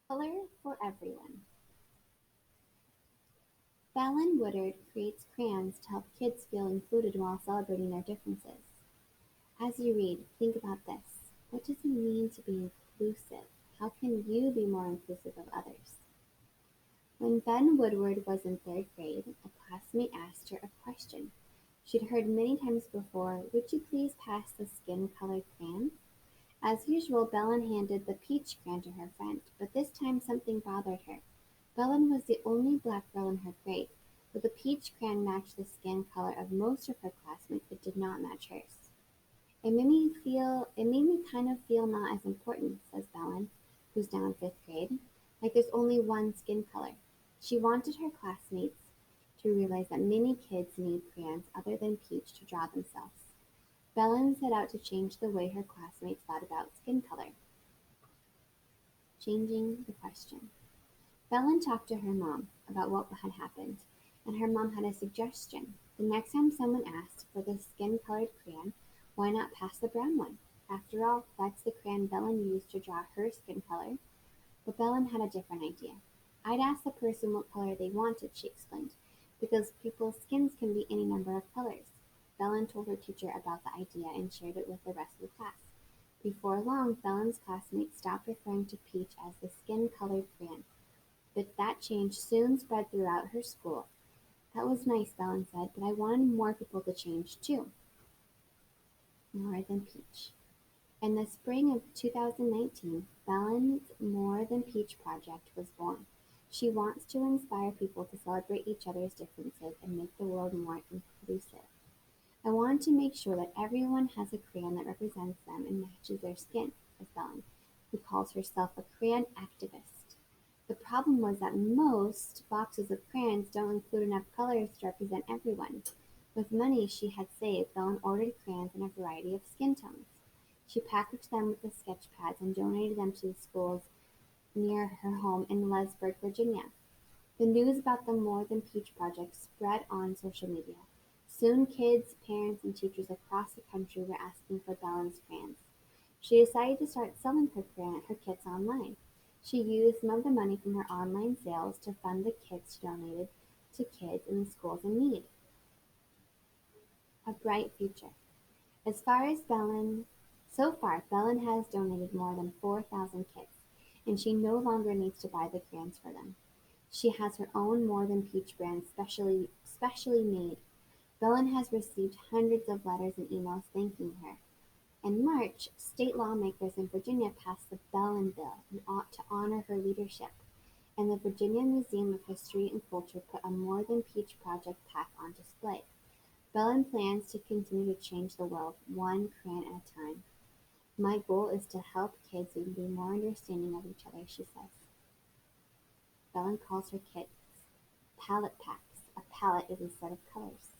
Color for everyone. Fallon Woodard creates crayons to help kids feel included while celebrating their differences. As you read, think about this. What does it mean to be inclusive? How can you be more inclusive of others? When Ben Woodward was in third grade, a classmate asked her a question she'd heard many times before: "Would you please pass the skin-colored crayon?" As usual, Bellen handed the peach crayon to her friend, but this time something bothered her. Bellen was the only black girl in her grade, but the peach crayon matched the skin color of most of her classmates. It did not match hers. It made me kind of feel not as important," says Bellen, who's now in fifth grade. "Like there's only one skin color." She wanted her classmates to realize that many kids need crayons other than peach to draw themselves. Bellen set out to change the way her classmates thought about skin color. Changing the question. Bellen talked to her mom about what had happened, and her mom had a suggestion. The next time someone asked for the skin-colored crayon, why not pass the brown one? After all, that's the crayon Bellen used to draw her skin color. But Bellen had a different idea. "I'd ask the person what color they wanted," she explained, "because people's skins can be any number of colors." Bellen told her teacher about the idea and shared it with the rest of the class. Before long, Bellen's classmates stopped referring to peach as the skin-colored crayon. But that change soon spread throughout her school. "That was nice," Bellen said, "but I wanted more people to change too." More Than Peach. In the spring of 2019, Bellen's More Than Peach project was born. She wants to inspire people to celebrate each other's differences and make the world more inclusive. "I want to make sure that everyone has a crayon that represents them and matches their skin," says Bellen, who calls herself a crayon activist. The problem was that most boxes of crayons don't include enough colors to represent everyone. With money she had saved, Bellen ordered crayons in a variety of skin tones. She packaged them with the sketch pads and donated them to the schools near her home in Leesburg, Virginia. The news about the More Than Peach project spread on social media. Soon kids, parents, and teachers across the country were asking for Bellen's crayons. She decided to start selling her kits online. She used some of the money from her online sales to fund the kits she donated to kids in the schools in need. A bright future. As far as Bellen So far, Bellen has donated more than 4,000 kits, and she no longer needs to buy the crayons for them. She has her own More Than Peach brand specially made. Bellen has received hundreds of letters and emails thanking her. In March, state lawmakers in Virginia passed the Bellen Bill to honor her leadership, and the Virginia Museum of History and Culture put a More Than Peach project pack on display. Bellen plans to continue to change the world, one crayon at a time. "My goal is to help kids and be more understanding of each other," she says. Bellen calls her kits palette packs. A palette is a set of colors.